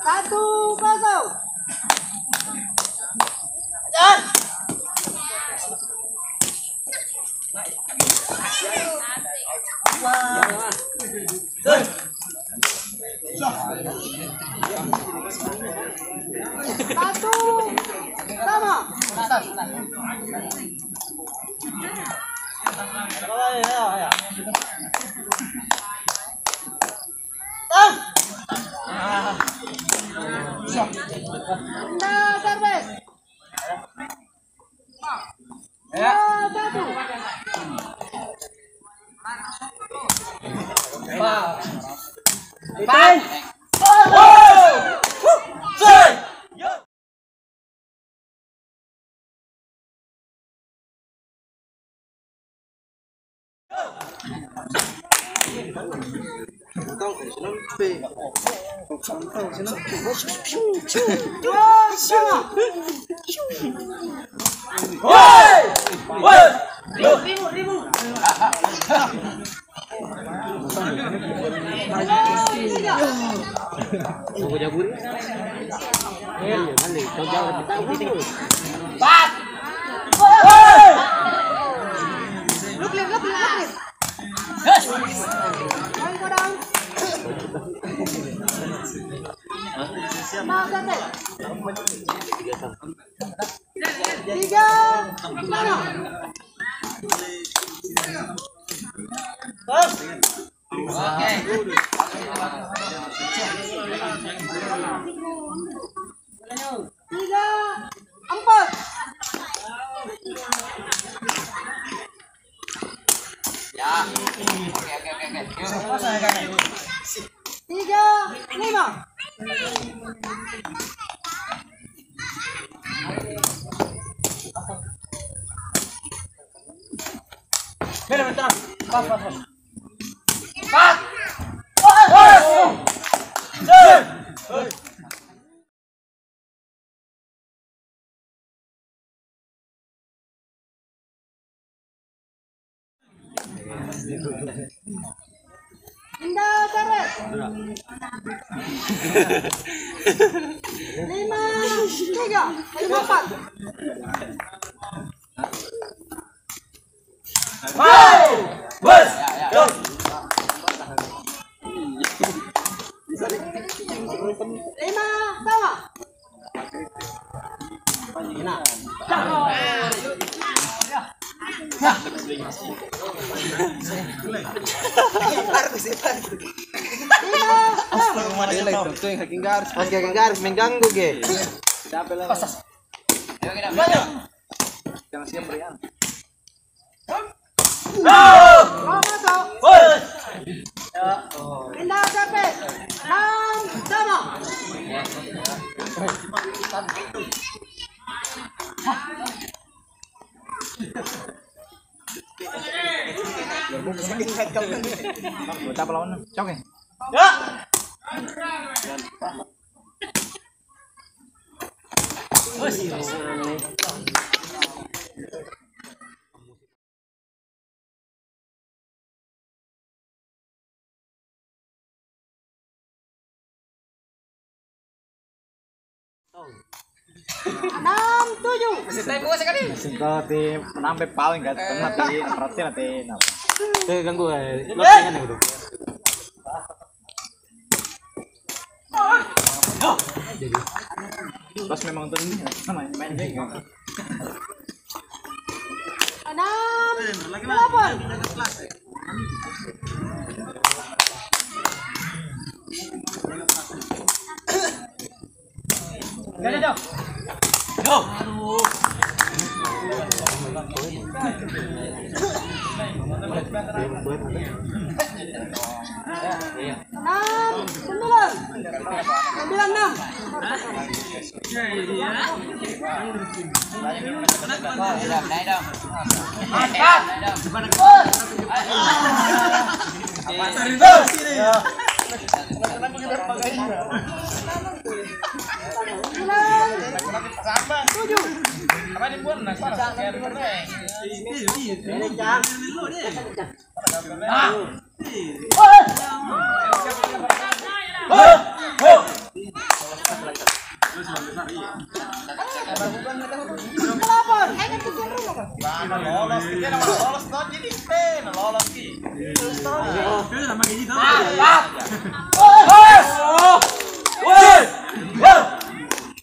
1-0. Satu sama. Nah, servis. Ya, satu. Bye. Tiga, mana? Oke. 3, 4. Ya. Oke. 3, 5. Bentar. Pas. Indah seret. 5, 3, 4. Bos. Lima sama. Garis mengganggu ge. Jangan siap Brian. Indah capek. 6 sama. Kita pelawan. Cok ya. Ya. Enam, 7. Seperti menambah paling kan nanti Ganggu loadingan ya udah. Pas memang tuh ini main game. 6, 8. Go. Enam, 9. 9, 6. Lolos, kita lolos tuh jadi lolos ki.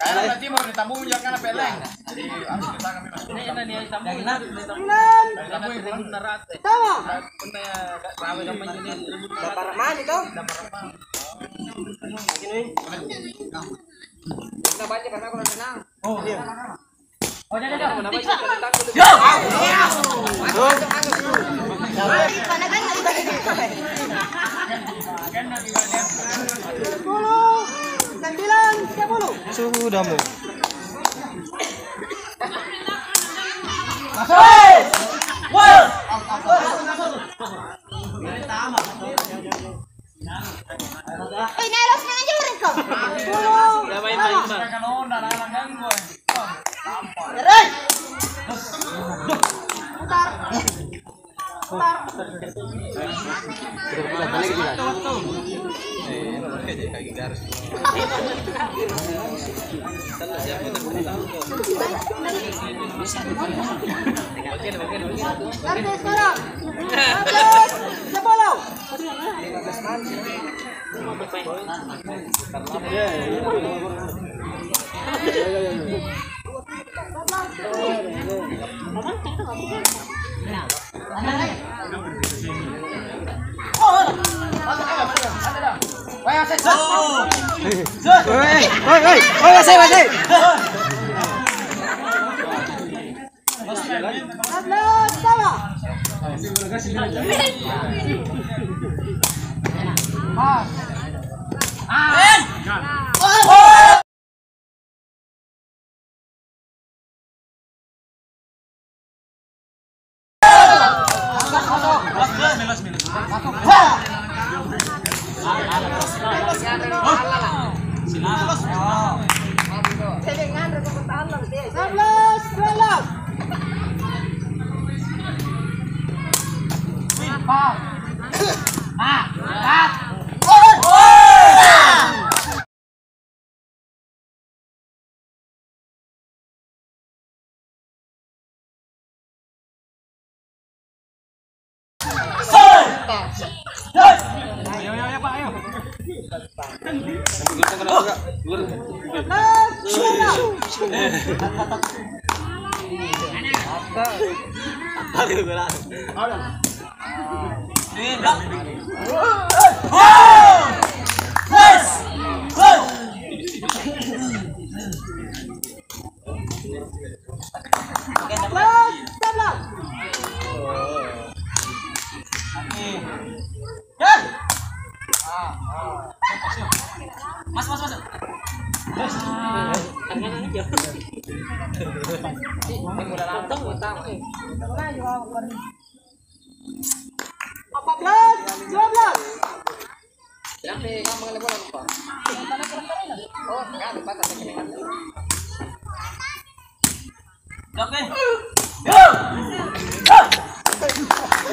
Kayaknya nanti mau ditambung jangan peleng. Jadi harus ditangkap memang. Ini ditambung. Ditambung itu narat. Tama. Punya rawe sama ini. Dapat raman itu. Kita baca karena aku tenang. Oh iya. Oh, dah. Sudah mu. Nelos na aja rin ko.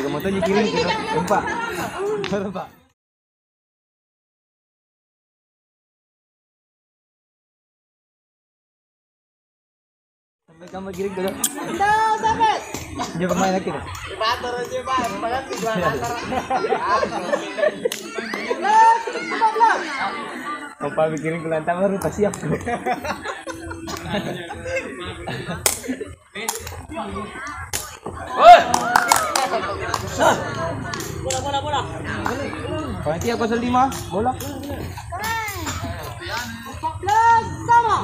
Motonya kiri kita gempa. Gempa. Sampai kamu kiri dulu. Sampai. Dia pemain lagi tuh. Bator aja, Pak. Banyak tujuan antar. Opa mikirin ke lantai baru pasti siap. Bola. Panitia 05 bola. 14 sama.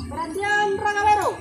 Perhatian Rangga Biru.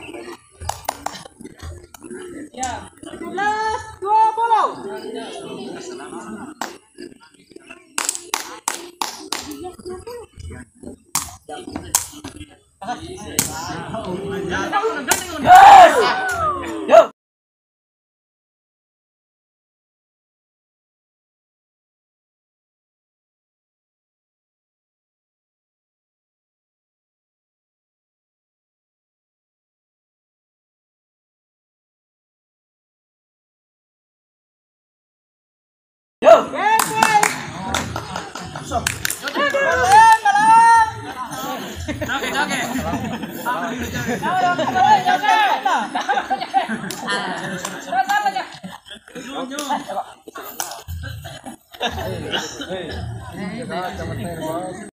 17-20.